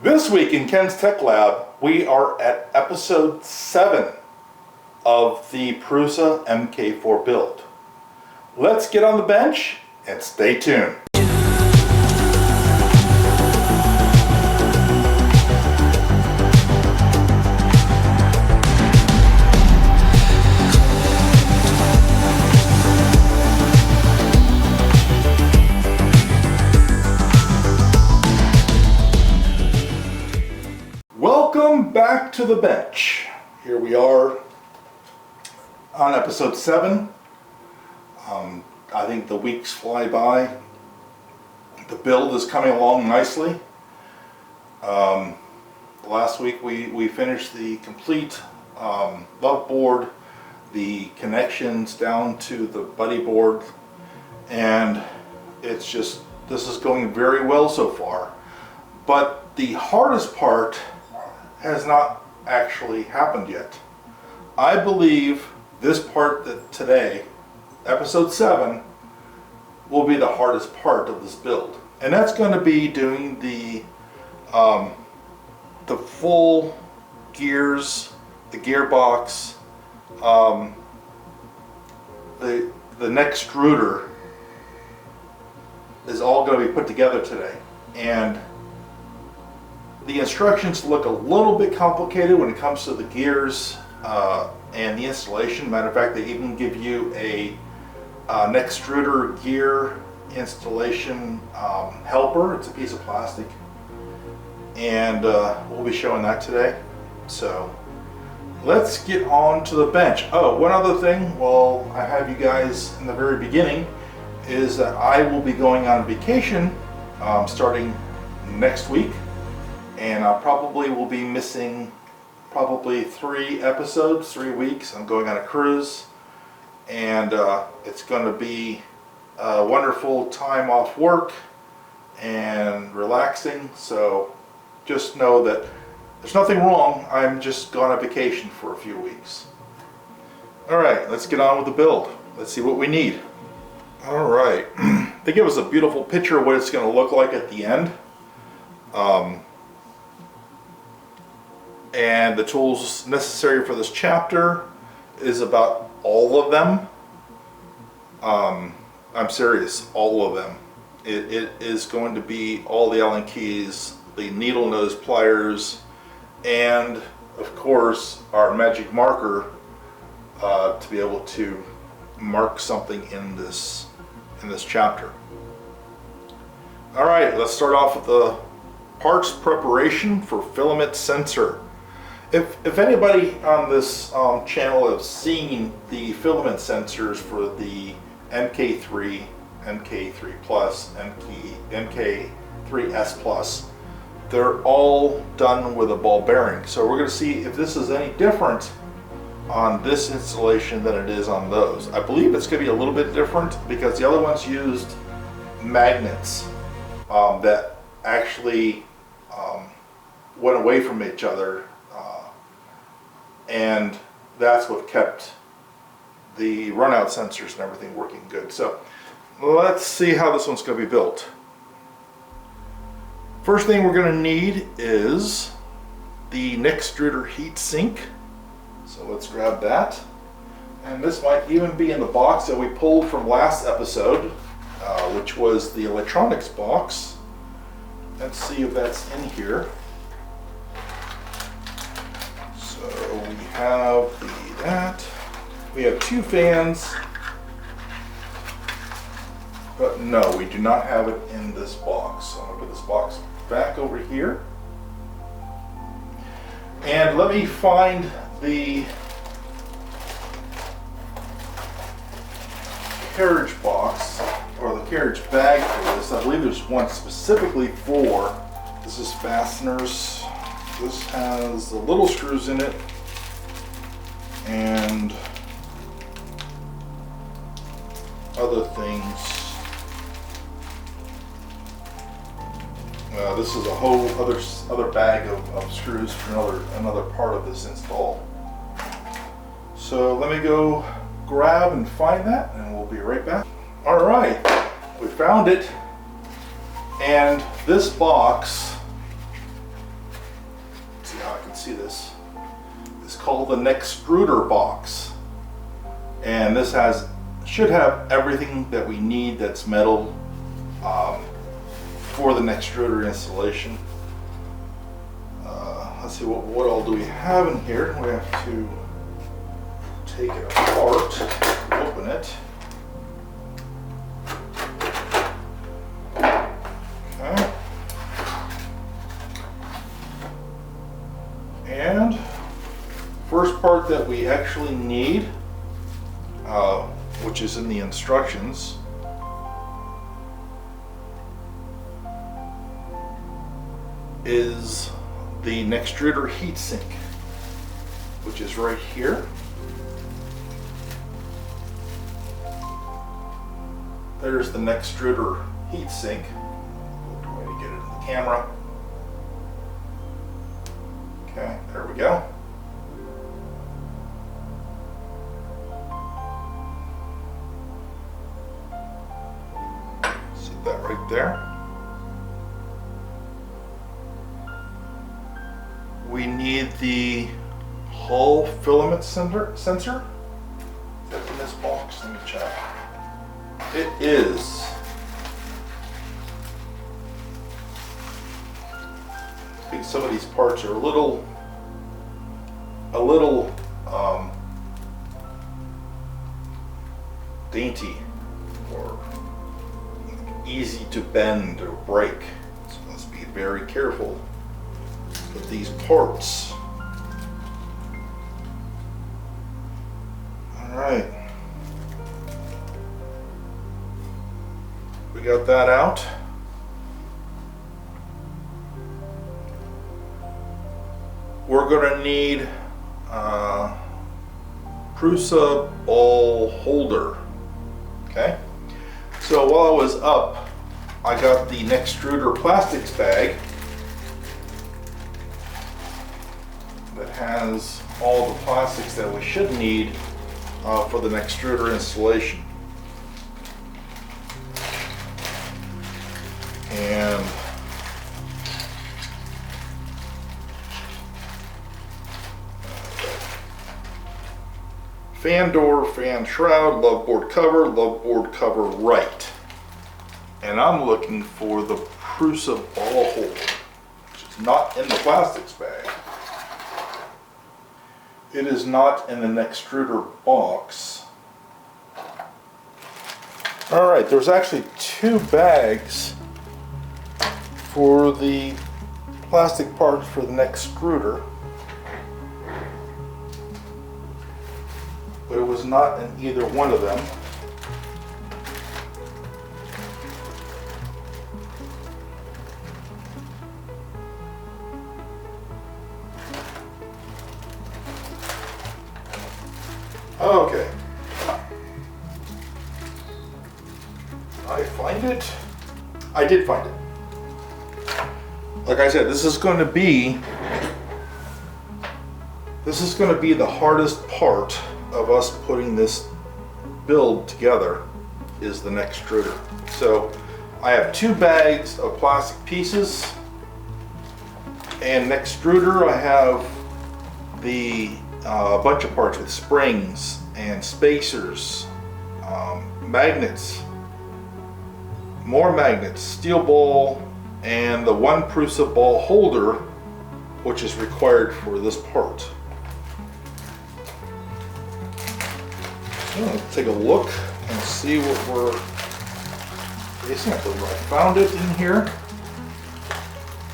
This week in Ken's Tech Lab, we are at episode 7 of the PRUSA MK4 build. Let's get on the bench and stay tuned. Welcome back to the bench. Here we are on episode 7. I think the weeks fly by. The build is coming along nicely. Last week we finished the complete love board, the connections down to the buddy board, and it's just, this is going very well so far. But the hardest part has not actually happened yet. I believe this part that today, episode 7, will be the hardest part of this build. And that's going to be doing the full gears, the gearbox, the Nextstruder is all going to be put together today. And the instructions look a little bit complicated when it comes to the gears and the installation. Matter of fact, they even give you a Nextstruder gear installation helper. It's a piece of plastic, and we'll be showing that today. So let's get on to the bench. Oh, one other thing while I have you guys in the very beginning is that I will be going on vacation starting next week. And I probably will be missing probably 3 episodes, 3 weeks. I'm going on a cruise, and it's going to be a wonderful time off work and relaxing. So just know that there's nothing wrong. I'm just gone on vacation for a few weeks. All right, let's get on with the build. Let's see what we need. All right, they give us a beautiful picture of what it's going to look like at the end. And the tools necessary for this chapter is about all of them. I'm serious, all of them. It is going to be all the Allen keys, the needle nose pliers, and of course our magic marker to be able to mark something in this chapter. All right, let's start off with the parts preparation for filament sensor. If anybody on this channel has seen the filament sensors for the MK3, MK3 Plus, MK3S Plus, they're all done with a ball bearing. So we're going to see if this is any different on this installation than it is on those. I believe it's going to be a little bit different because the other ones used magnets that actually went away from each other. And that's what kept the runout sensors and everything working good. So let's see how this one's going to be built. First thing we're going to need is the Nextstruder heat sink. So let's grab that. And this might even be in the box that we pulled from last episode, which was the electronics box. Let's see if that's in here. We have that. We have 2 fans, but no, we do not have it in this box. So I'm going to put this box back over here. And let me find the carriage box, or the carriage bag for this. I believe there's one specifically for, this is fasteners. This has the little screws in it, and other things. This is a whole other bag of screws for another part of this install. So let me go grab and find that, and we'll be right back. All right, we found it, and this box how I can see this. It's called the Nextstruder box. And this should have everything that we need that's metal for the Nextstruder installation. Let's see, what all do we have in here? We have to take it apart, open it. Okay. And first part that we actually need, which is in the instructions, is the Nextstruder heatsink, which is right here. There's the Nextstruder heatsink. Good way to get it in the camera. Okay, there we go. See that right there? We need the Hall filament sensor. Is that in this box? Let me check. It is. I think some of these parts are a little dainty or easy to bend or break. So let's be very careful with these parts. All right. We got that out. We're going to need PRUSA ball holder. Okay. So while I was up, I got the Nextstruder plastics bag that has all the plastics that we should need for the Nextstruder installation. And fan door, fan shroud, love board cover right. And I'm looking for the PRUSA ball holder, which is not in the plastics bag. It is not in the Nextstruder box. All right, there's actually 2 bags for the plastic parts for the Nextstruder, but it was not in either one of them. Okay. I find it. I did find it. Like I said, this is going to be the hardest part of us putting this build together, is the Nextstruder. So I have 2 bags of plastic pieces, and Nextstruder I have the bunch of parts with springs and spacers, magnets, more magnets, steel ball, and the 1 PRUSA ball holder, which is required for this part. So let's take a look and see what we're facing. I found it in here.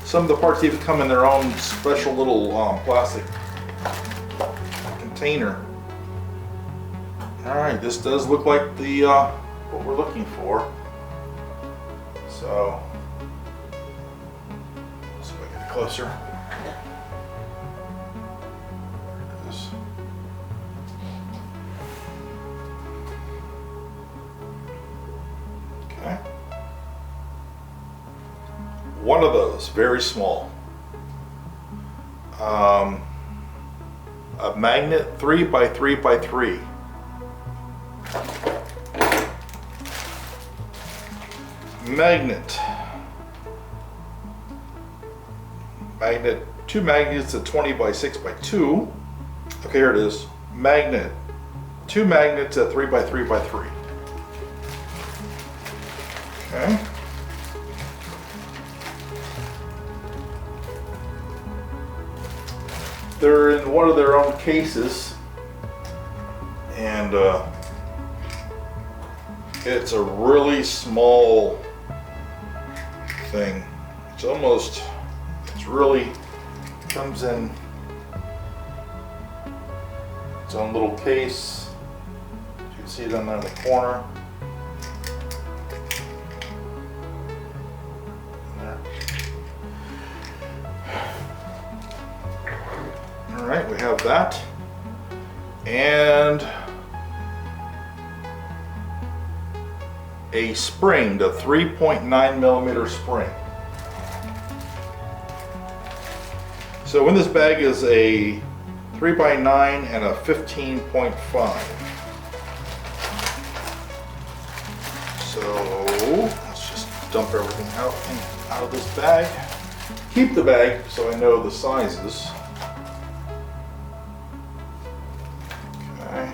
Some of the parts even come in their own special little plastic container. All right, this does look like the what we're looking for. So let's get it closer. There it is. Okay. One of those, very small. A magnet 3x3x3. Magnet magnet, 2 magnets at 20 by 6 by 2. Okay, here it is. Magnet, 2 magnets at 3 by 3 by 3. Okay. They're in one of their own cases, and it's a really small thing. It's really comes in its own little case. You can see it down there in the corner. All right, we have that, and a spring, the 3.9 millimeter spring. So in this bag is a 3 by 9 and a 15.5. So let's just dump everything out of this bag. Keep the bag so I know the sizes. Okay.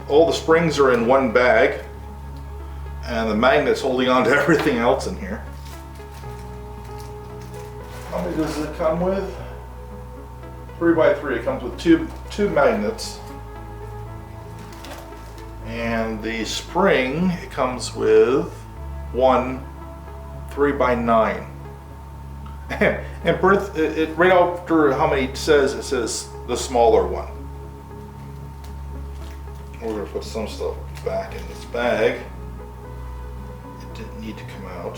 All the springs are in one bag, and the magnet's holding on to everything else in here. How many does it come with? 3 by 3. It comes with two magnets. And the spring, it comes with one 3 by 9. And right after how many it says the smaller one. We're going to put some stuff back in this bag. It didn't need to come out.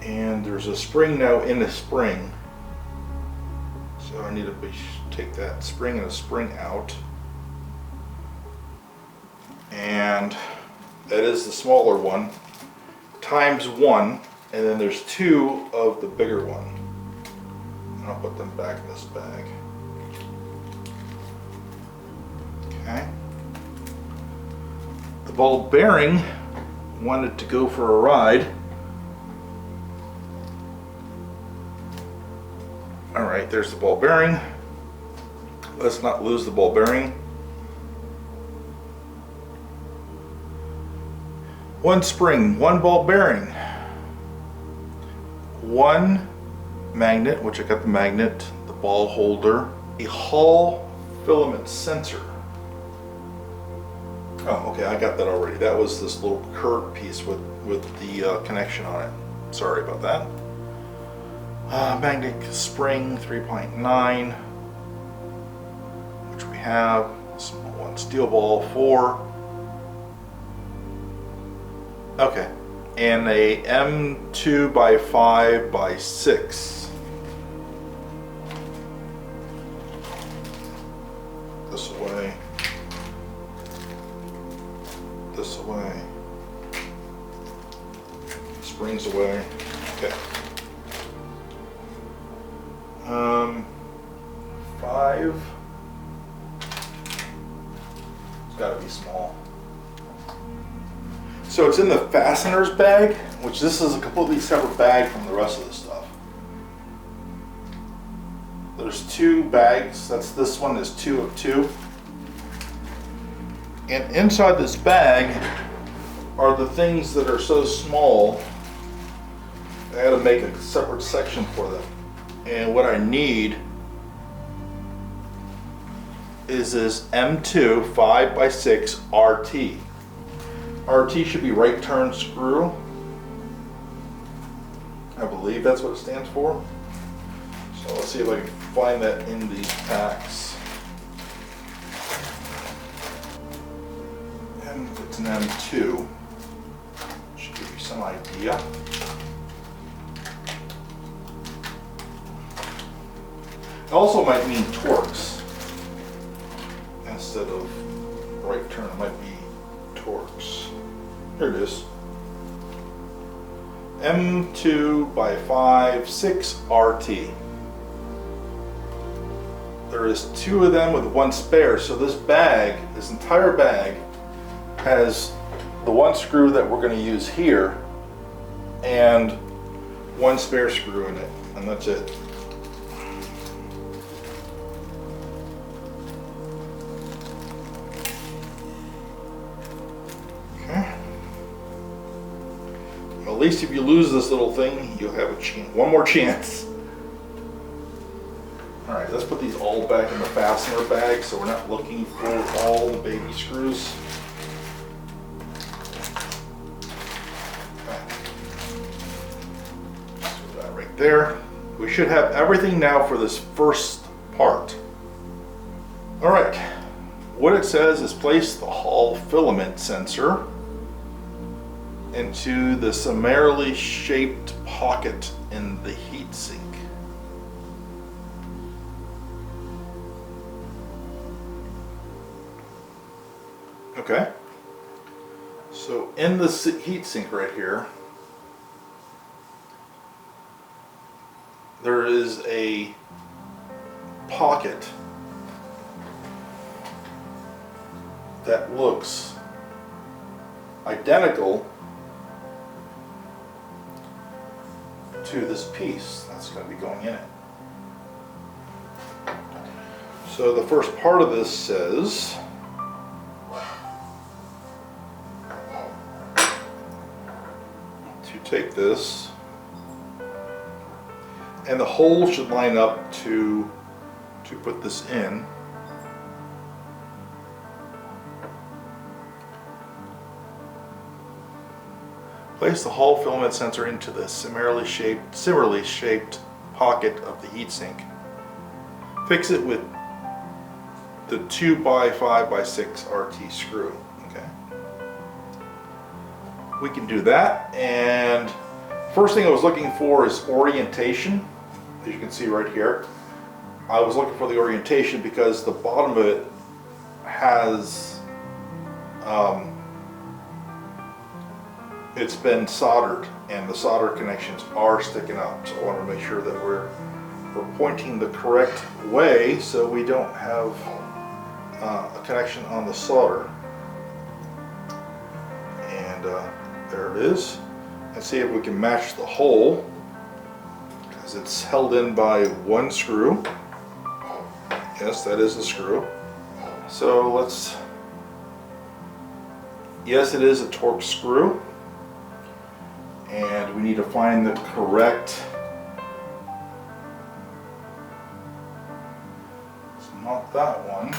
And there's a spring now in the spring, so I need to take that spring and a spring out, and that is the smaller one times 1, and then there's 2 of the bigger one. I'll put them back in this bag. Okay. The ball bearing wanted to go for a ride. Alright, there's the ball bearing. Let's not lose the ball bearing. 1 spring, 1 ball bearing, 1 magnet, which I got the magnet, the ball holder, a Hall filament sensor. Oh, okay, I got that already. That was this little curved piece with the connection on it. Sorry about that. Magnetic spring 3.9, which we have. Small one, steel ball 4. Okay, and a M2 by 5 by 6. This away. This away. Springs away. Okay. 5. It's got to be small. So it's in the fasteners bag, which this is a completely separate bag from the rest of the stuff. There's 2 bags. This one is 2 of 2. And inside this bag are the things that are so small, I had to make a separate section for them. And what I need is this M2 5 by 6 RT. RT should be right turn screw. I believe that's what it stands for. So let's see if I can find that in these packs. And it's an M2. Should give you some idea. It also might mean Torx. Instead of right turn, it might be Torx. Here it is. M2 by 5, 6 RT. There is 2 of them with 1 spare, so this bag, this entire bag, has the one screw that we're going to use here and one spare screw in it, and that's it. Okay. Well, at least if you lose this little thing, you'll have a chance, one more chance. All right, let's put these all back in the fastener bag so we're not looking for all the baby screws. Okay. Let's put that right there. We should have everything now for this first part. All right, what it says is place the Hall filament sensor into the similarly shaped pocket in the heat sink. Okay, so in the heat sink right here, there is a pocket that looks identical to this piece that's going to be going in it. So the first part of this says to take this, and the hole should line up to put this in. Place the Hall filament sensor into the similarly shaped pocket of the heatsink. Fix it with the 2x5x6 RT screw. Okay. We can do that, and first thing I was looking for is orientation. As you can see right here, I was looking for the orientation because the bottom of it has it's been soldered and the solder connections are sticking up, so I want to make sure that we're pointing the correct way so we don't have a connection on the solder. And there it is. And see if we can match the hole, because it's held in by one screw. Yes, that is the screw. So let's, yes, it is a Torx screw, and we need to find the correct, it's not that one.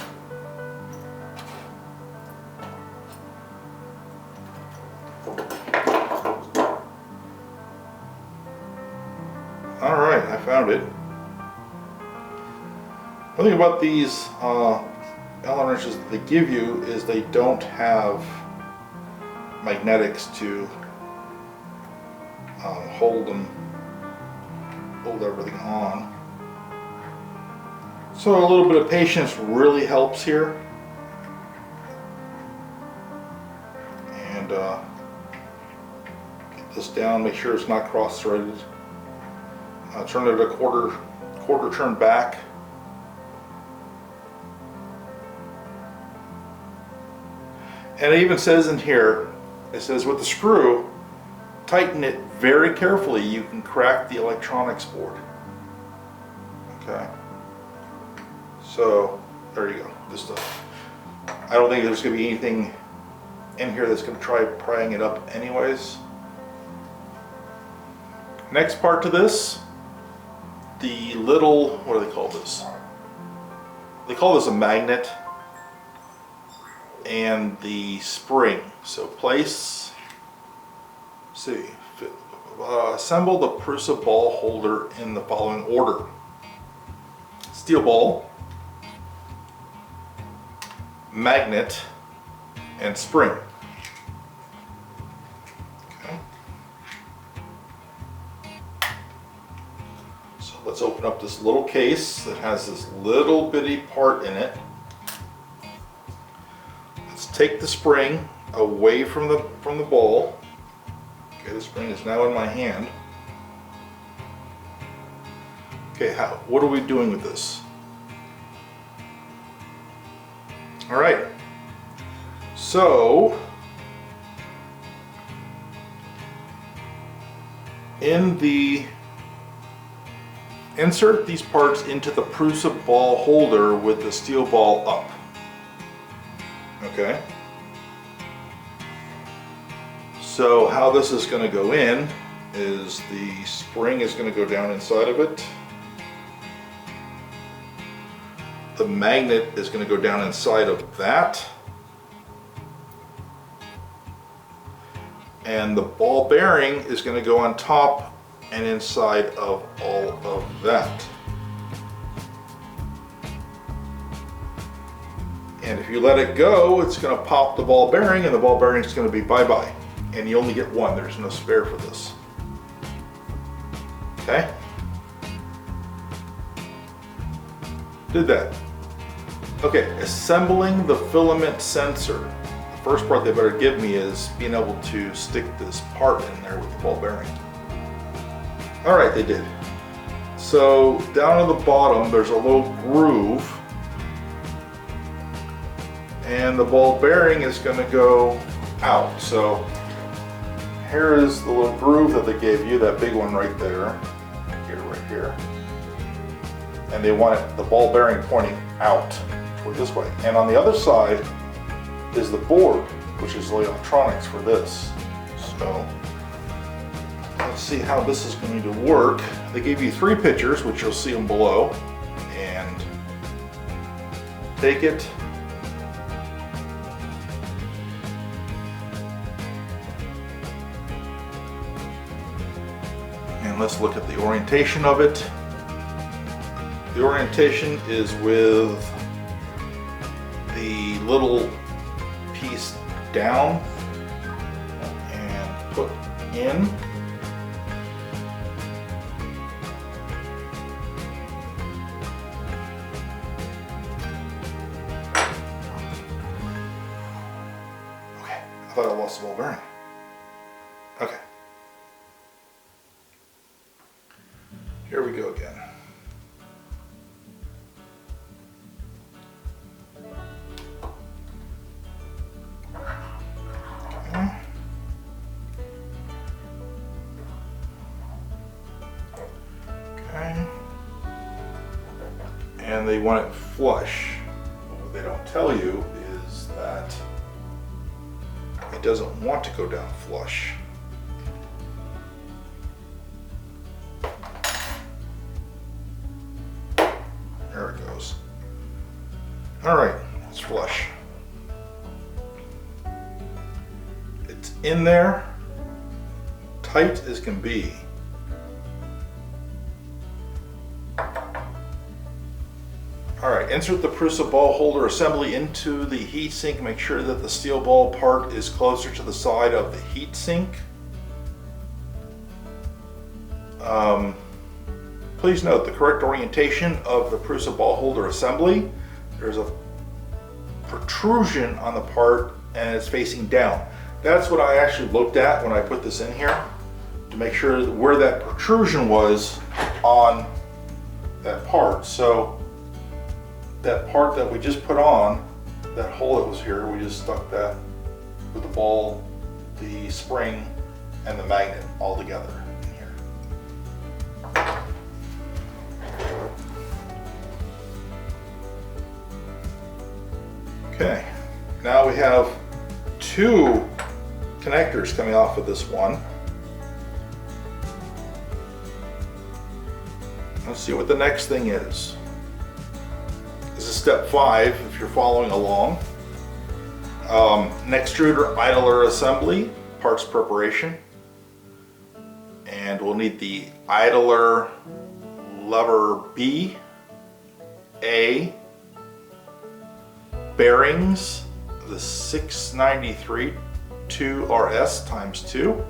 Alright, I found it. One thing about these Allen wrenches that they give you is they don't have magnetics to hold everything on. So a little bit of patience really helps here. And get this down, make sure it's not cross-threaded. Turn it a quarter turn back. And it even says in here, it says with the screw, tighten it very carefully. You can crack the electronics board. Okay. So there you go. Just I don't think there's going to be anything in here that's going to try prying it up anyways. Next part to this, the little, what do they call this? They call this a magnet and the spring. So place, see, assemble the PRUSA ball holder in the following order: steel ball, magnet, and spring. Okay. So let's open up this little case that has this little bitty part in it. Let's take the spring away from the ball. Okay, the spring is now in my hand. Okay, what are we doing with this? All right, so insert these parts into the PRUSA ball holder with the steel ball up. Okay. So how this is going to go in is the spring is going to go down inside of it. The magnet is going to go down inside of that. And the ball bearing is going to go on top and inside of all of that. And if you let it go, it's going to pop the ball bearing, and the ball bearing is going to be bye-bye. And you only get one, there's no spare for this. Okay? Did that. Okay, assembling the filament sensor. The first part they better give me is being able to stick this part in there with the ball bearing. All right, they did. So down at the bottom, there's a little groove, and the ball bearing is going to go out. So here is the little groove that they gave you, that big one right there, right here. And they want it, the ball bearing pointing out toward this way. And on the other side is the board, which is the electronics for this. So let's see how this is going to work. They gave you 3 pictures, which you'll see them below. And take it. And let's look at the orientation of it. The orientation is with the little piece down and put in. Okay, I thought I lost the ball bearing. Okay. Here we go again. Okay. And they want it flush. What they don't tell you is that it doesn't want to go down flush. There it goes. All right, it's flush. It's in there, tight as can be. All right, insert the PRUSA ball holder assembly into the heat sink. Make sure that the steel ball part is closer to the side of the heat sink. Please note the correct orientation of the PRUSA ball holder assembly. There's a protrusion on the part and it's facing down. That's what I actually looked at when I put this in here, to make sure that where that protrusion was on that part. So that part that we just put on, that hole that was here, we just stuck that with the ball, the spring, and the magnet all together in here. Okay, now we have 2 connectors coming off of this one. Let's see what the next thing is. This is step 5 if you're following along. Nextstruder idler assembly, parts preparation. And we'll need the idler lever B, A, bearings, the 693 2RS times 2.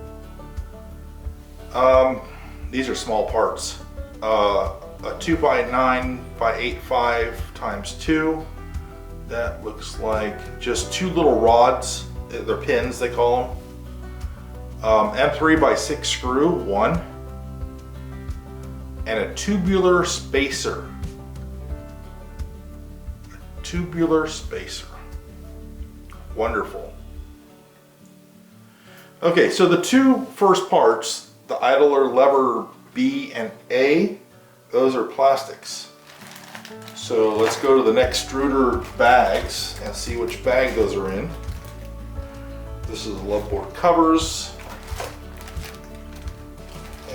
These are small parts. A 2x9x8.5 times 2. That looks like just 2 little rods. They're pins, they call them. M3x6 screw, 1. And a tubular spacer. A tubular spacer. Wonderful. Okay, so the 2 first parts, the idler lever B and A, those are plastics. So let's go to the Nextstruder bags and see which bag those are in. This is the love board covers.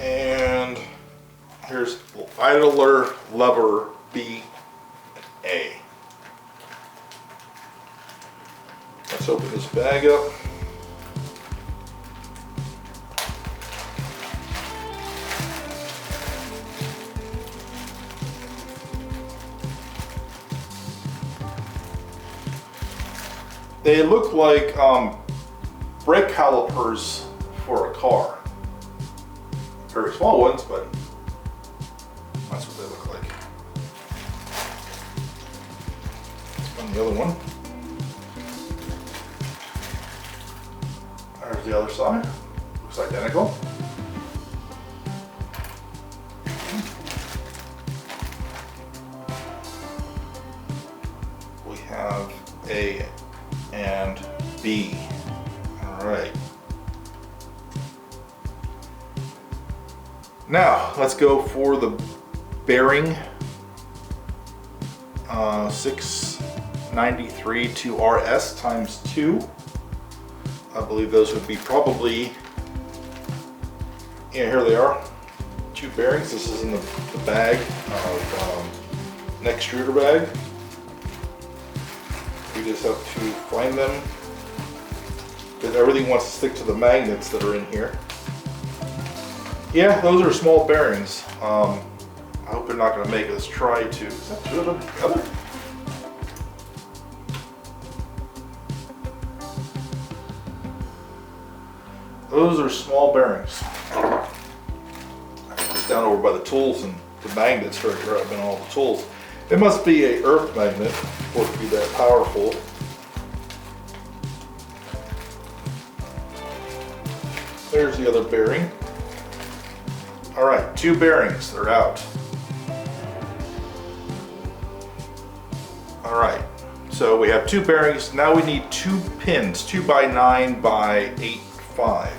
And here's idler lever B and A. Let's open this bag up. They look like brake calipers for a car. Very small ones, but that's what they look like. And the other one. There's the other side. Looks identical. We have A and B. All right. Now let's go for the bearing 693 2RS times 2. I believe those would be probably, yeah, here they are. 2 bearings. This is in the bag of Nextstruder bag. We just have to find them because everything wants to stick to the magnets that are in here. Yeah, those are small bearings. I hope they're not going to make us try to. Is that 2 of them together? Those are small bearings. It's down over by the tools, and the magnets are grabbing all the tools. It must be a earth magnet for it to be that powerful. There's the other bearing. All right, 2 bearings, they're out. All right, so we have 2 bearings. Now we need 2 pins, 2 by 9 by 8.5.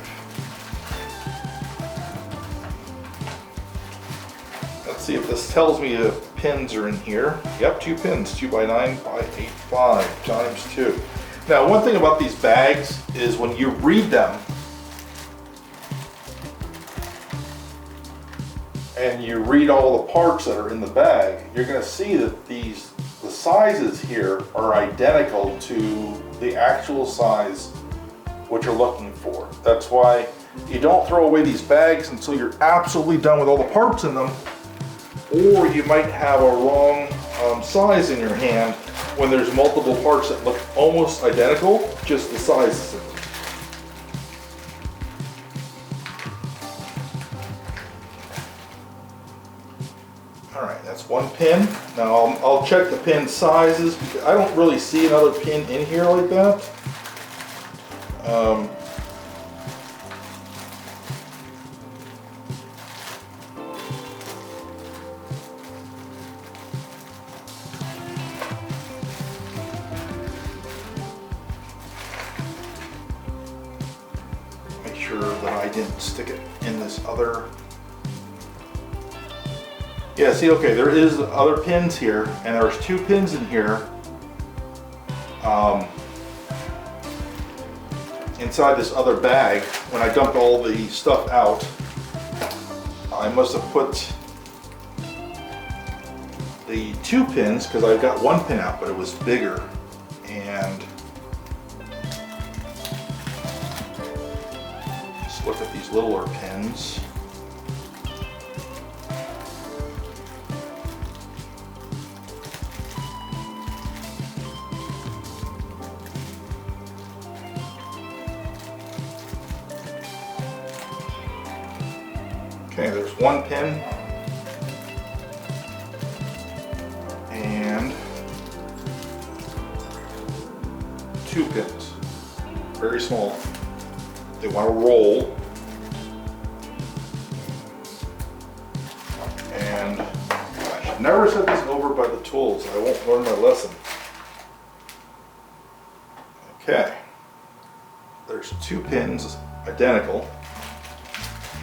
Let's see if this tells me the pins are in here. Yep, 2 pins, 2 by 9 by 8.5 times 2. Now, one thing about these bags is when you read them, and you read all the parts that are in the bag, you're going to see that the sizes here are identical to the actual size what you're looking for. That's why you don't throw away these bags until you're absolutely done with all the parts in them, or you might have a wrong size in your hand when there's multiple parts that look almost identical, just the sizes of them. Alright, that's 1 pin. Now I'll check the pin sizes because I don't really see another pin in here like that. Make sure that I didn't stick it in this other. Yeah, see, okay, there is other pins here, and there's 2 pins in here inside this other bag. When I dumped all the stuff out, I must have put the 2 pins, because I got 1 pin out, but it was bigger, and let's look at these littler pins. Okay, there's 1 pin and 2 pins, very small. They want to roll, and I should never set this over by the tools. I won't learn my lesson. Okay, there's 2 pins, identical.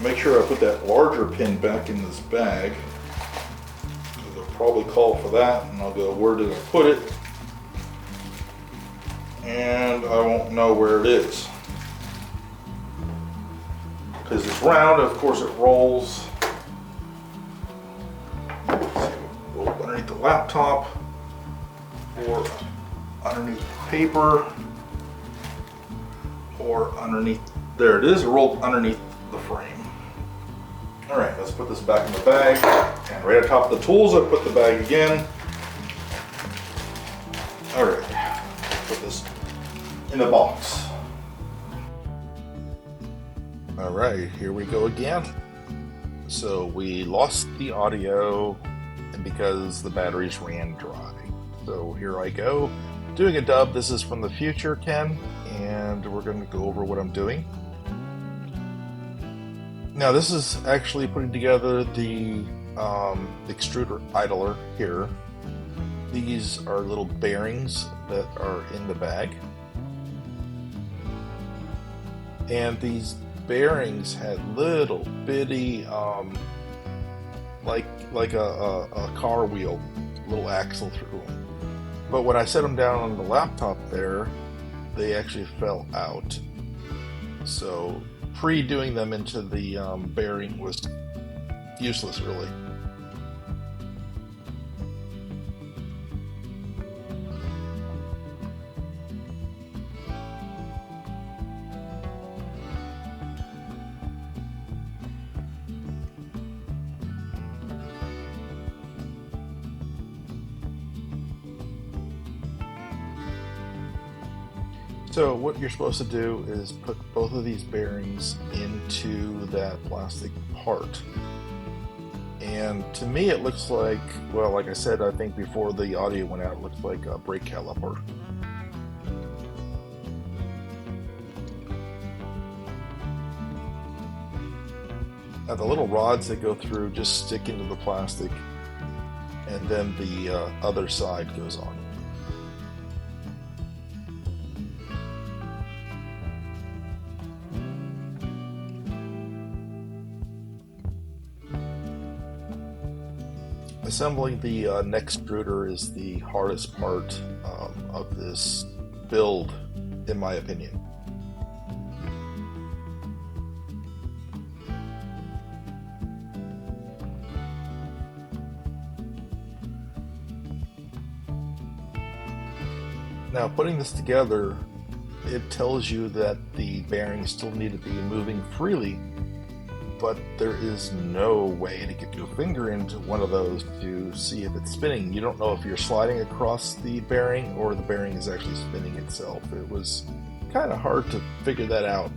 make sure I put that larger pin back in this bag. They'll probably call for that, and I'll go, where did I put it? And I won't know where it is. Because it's round, of course it rolls. Go underneath the laptop, or underneath the paper, or underneath, there it is, it rolled underneath the frame. All right, let's put this back in the bag, and right on top of the tools, I put the bag again. All right, put this in the box. All right, here we go again. So we lost the audio because the batteries ran dry. So here I go, doing a dub. This is from the future, Ken, and we're going to go over what I'm doing. Now this is actually putting together the extruder idler here. These are little bearings that are in the bag. And these bearings had little bitty, like a car wheel, little axle through them. But when I set them down on the laptop there, they actually fell out. So pre-doing them into the bearing was useless, really. So what you're supposed to do is put both of these bearings into that plastic part. And to me it looks like, well, like I said, I think before the audio went out, it looks like a brake caliper. Now the little rods that go through just stick into the plastic, and then the other side goes on. Assembling the Nextstruder is the hardest part of this build, in my opinion. Now, putting this together, it tells you that the bearings still need to be moving freely, but there is no way to get your finger into one of those to see if it's spinning. You don't know if you're sliding across the bearing or the bearing is actually spinning itself. It was kind of hard to figure that out.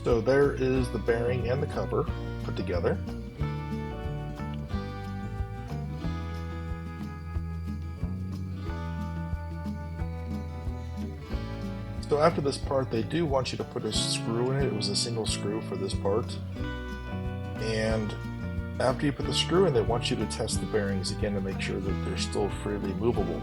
So there is the bearing and the cover put together. So after this part, they do want you to put a screw in it. It was a single screw for this part. And after you put the screw in, they want you to test the bearings again to make sure that they're still freely movable.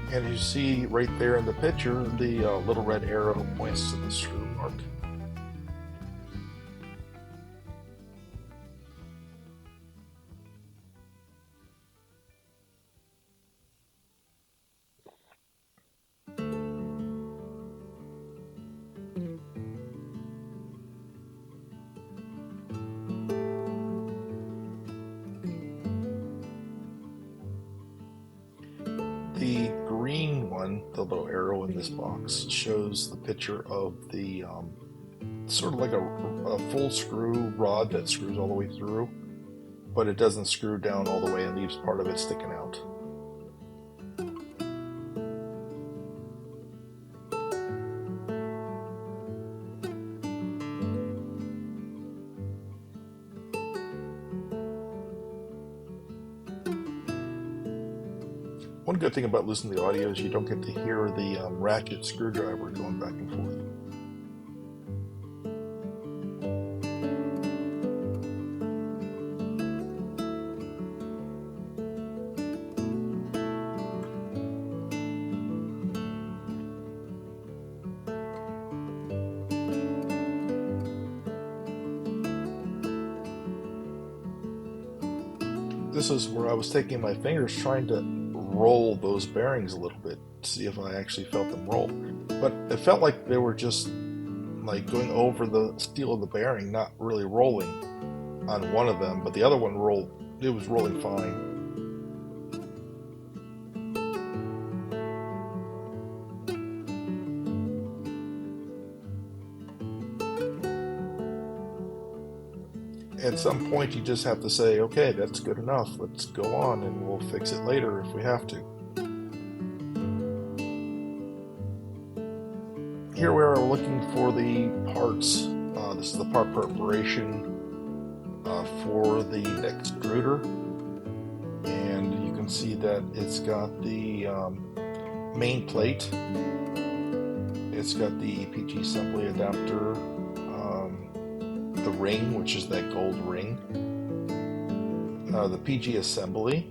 And you see right there in the picture, the little red arrow points to the screw mark. The green one, the little arrow in this box, shows the picture of the sort of like a full screw rod that screws all the way through, but it doesn't screw down all the way and leaves part of it sticking out. One good thing about losing the audio is you don't get to hear the ratchet screwdriver going back and forth. This is where I was taking my fingers trying to roll those bearings a little bit, to see if I actually felt them roll. But it felt like they were just like going over the steel of the bearing, not really rolling on one of them, but the other one rolled. It was rolling fine. At some point you just have to say, okay, that's good enough, let's go on and we'll fix it later if we have to. Here we are looking for the parts. This is the part preparation for the Nextstruder, and you can see that it's got the main plate, it's got the PG assembly adapter, the ring, which is that gold ring, the PG assembly,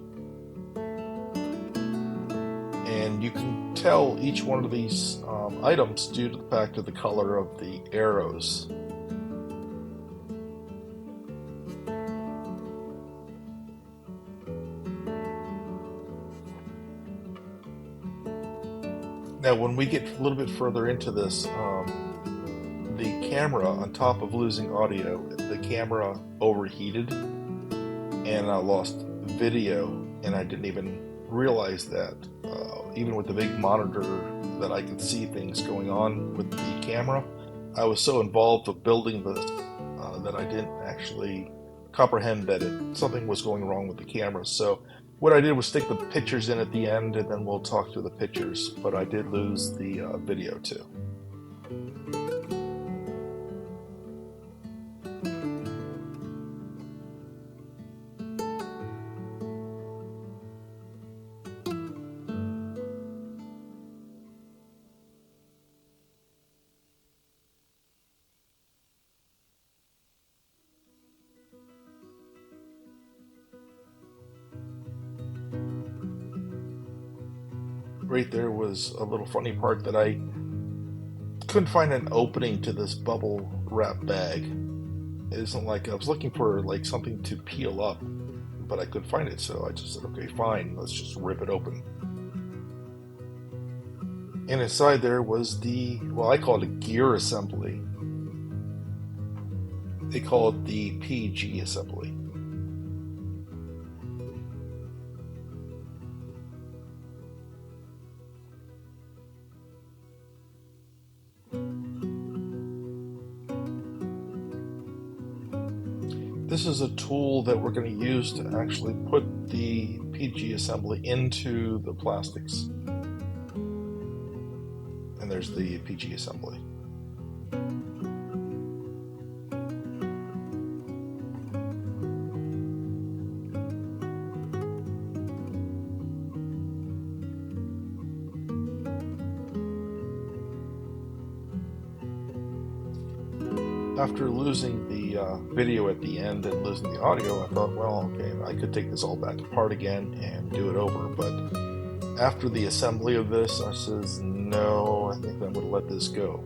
and you can tell each one of these items due to the fact of the color of the arrows. Now when we get a little bit further into this, the camera, on top of losing audio, the camera overheated and I lost video, and I didn't even realize that. Even with the big monitor that I could see things going on with the camera, I was so involved with building this that I didn't actually comprehend that something was going wrong with the camera. So what I did was stick the pictures in at the end, and then we'll talk through the pictures, but I did lose the video too. Right there was a little funny part that I couldn't find an opening to this bubble wrap bag. It isn't like I was looking for like something to peel up, but I couldn't find it, so I just said, okay, fine, let's just rip it open. And inside there was the, well, I call it a gear assembly. They call it the PG assembly. This is a tool that we're going to use to actually put the PG assembly into the plastics. And there's the PG assembly. After losing the video at the end and losing the audio, I thought, well, okay, I could take this all back apart again and do it over. But after the assembly of this, I says, no, I think I'm going to let this go.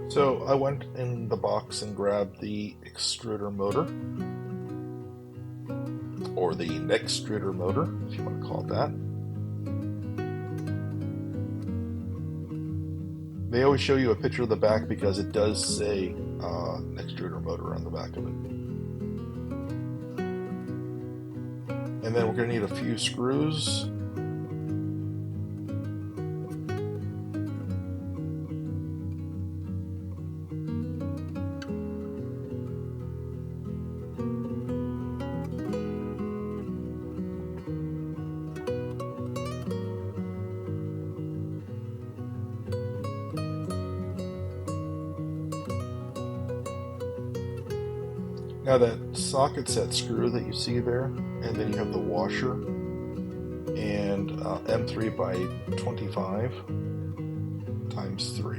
So I went in the box and grabbed the extruder motor, or the Nextstruder motor, if you want to call it that. They always show you a picture of the back because it does say Nextstruder motor on the back of it. And then we're going to need a few screws. Now that socket set screw that you see there, and then you have the washer and M3 by 25 times 3.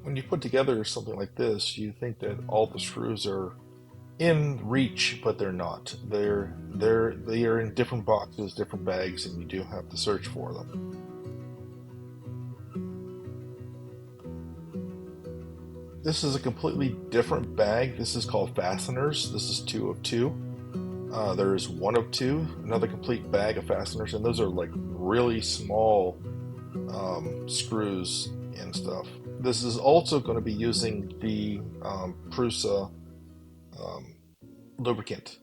When you put together something like this, you think that all the screws are in reach, but they're not. They are in different boxes, different bags, and you do have to search for them. This is a completely different bag. This is called fasteners. This is 2 of 2. There's 1 of 2, another complete bag of fasteners, and those are like really small screws and stuff. This is also going to be using the PRUSA lubricant.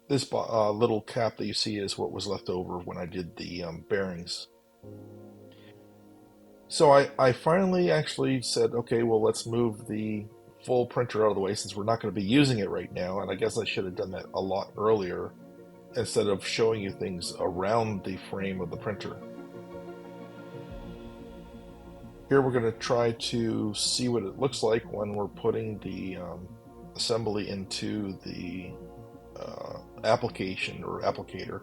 This little cap that you see is what was left over when I did the bearings. So I finally actually said, okay, well, let's move the full printer out of the way since we're not going to be using it right now. And I guess I should have done that a lot earlier instead of showing you things around the frame of the printer. Here we're going to try to see what it looks like when we're putting the assembly into the application or applicator.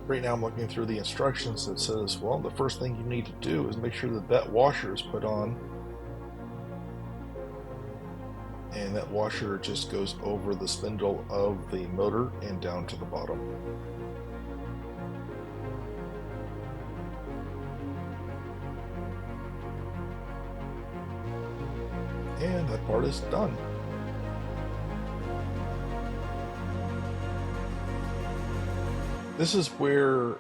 Right now I'm looking through the instructions that says, well, the first thing you need to do is make sure that that washer is put on. And that washer just goes over the spindle of the motor and down to the bottom. And that part is done. This is where,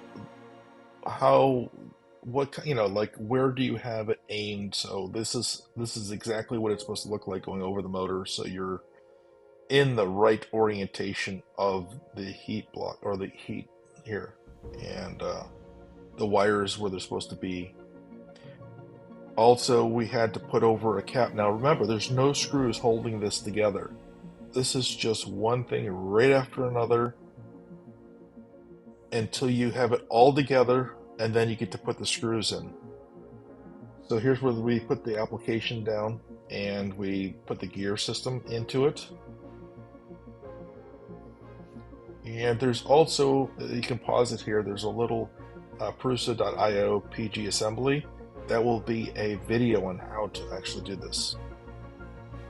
like where do you have it aimed? So this is exactly what it's supposed to look like going over the motor. So you're in the right orientation of the heat block or the heat here, and the wires where they're supposed to be. Also, we had to put over a cap. Now remember, there's no screws holding this together. This is just one thing right after another until you have it all together, and then you get to put the screws in. So here's where we put the application down and we put the gear system into it. And there's also, you can pause it here, there's a little prusa.io PG assembly. That will be a video on how to actually do this.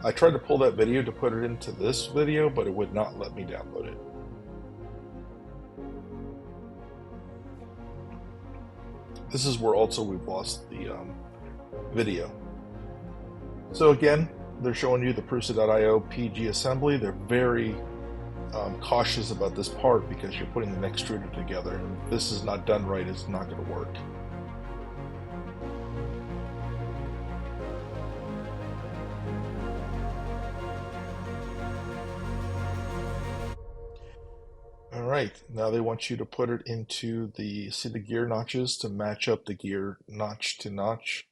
I tried to pull that video to put it into this video, but it would not let me download it. This is where also we've lost the video. So again, they're showing you the prusa.io PG assembly. They're very cautious about this part because you're putting the Nextstruder together, and if this is not done right, it's not going to work. Alright, now they want you to put it into the, see the gear notches to match up the gear notch to notch.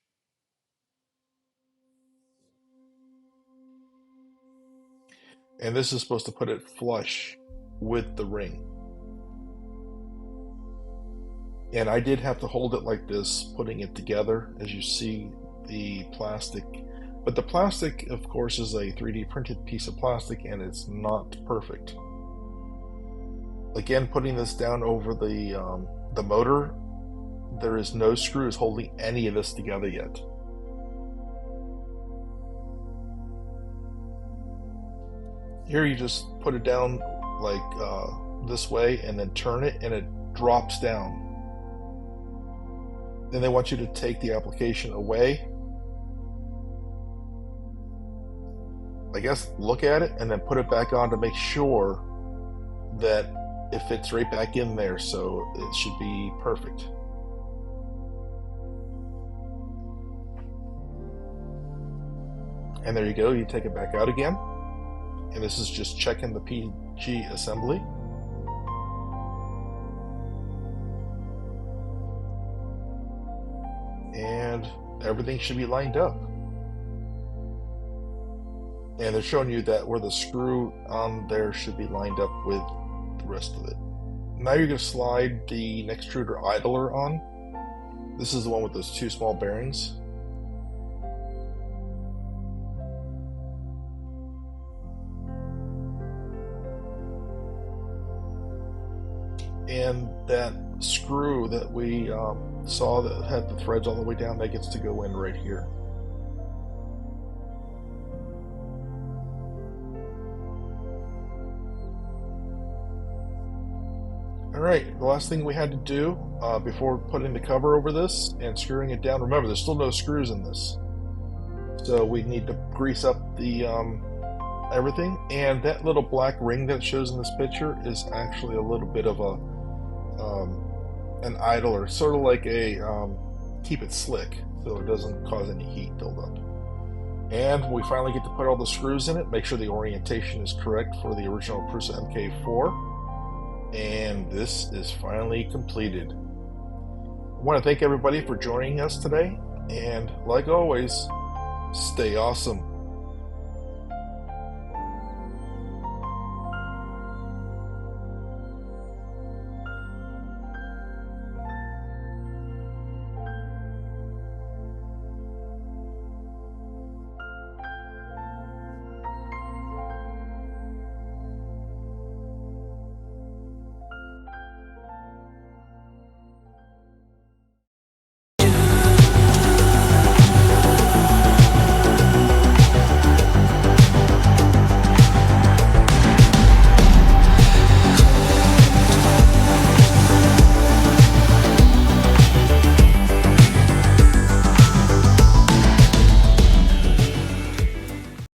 And this is supposed to put it flush with the ring. And I did have to hold it like this, putting it together, as you see the plastic. But the plastic, of course, is a 3D printed piece of plastic, and it's not perfect. Again, putting this down over the motor, there is no screws holding any of this together yet. Here you just put it down like this way and then turn it and it drops down. Then they want you to take the application away. I guess look at it and then put it back on to make sure that it fits right back in there, so it should be perfect. And there you go, you take it back out again. And this is just checking the PG assembly. And everything should be lined up. And they're showing you that where the screw on there should be lined up with the rest of it. Now you're going to slide the Nextstruder idler on. This is the one with those two small bearings. And that screw that we saw that had the threads all the way down, that gets to go in right here. Alright, the last thing we had to do before putting the cover over this and screwing it down, remember there's still no screws in this. So we need to grease up the everything, and that little black ring that shows in this picture is actually a little bit of a an idler, sort of like a keep it slick so it doesn't cause any heat buildup. And we finally get to put all the screws in it, make sure the orientation is correct for the original PRUSA MK4, and this is finally completed. I want to thank everybody for joining us today, and like always, stay awesome.